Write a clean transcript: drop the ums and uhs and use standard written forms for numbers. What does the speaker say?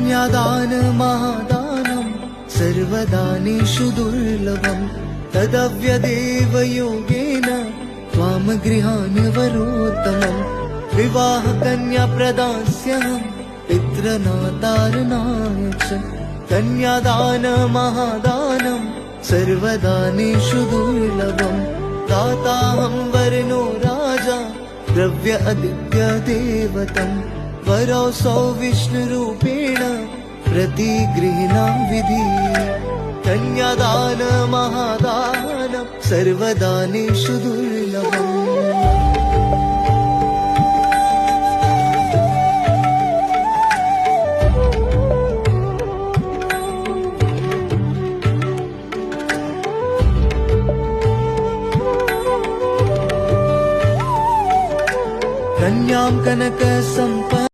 कन्यादान महादानं सर्वदानेषु दुर्लभम् तदव्यदेव योगेन त्वां गृहाण्यवरोत्तमम् विवाह कन्या प्रदास्यहम् पितृनातारणाय च कन्यादान महादानं सर्वदानेषु दुर्लभम् दाताहं वरनो राजा द्रव्य आदित्य देवतम् वरौसौ विष्णुरूपेण प्रतिगृह्णां विधि कन्यादान महादानं सर्वदानेषु दुर्लभम् कन्यां कनक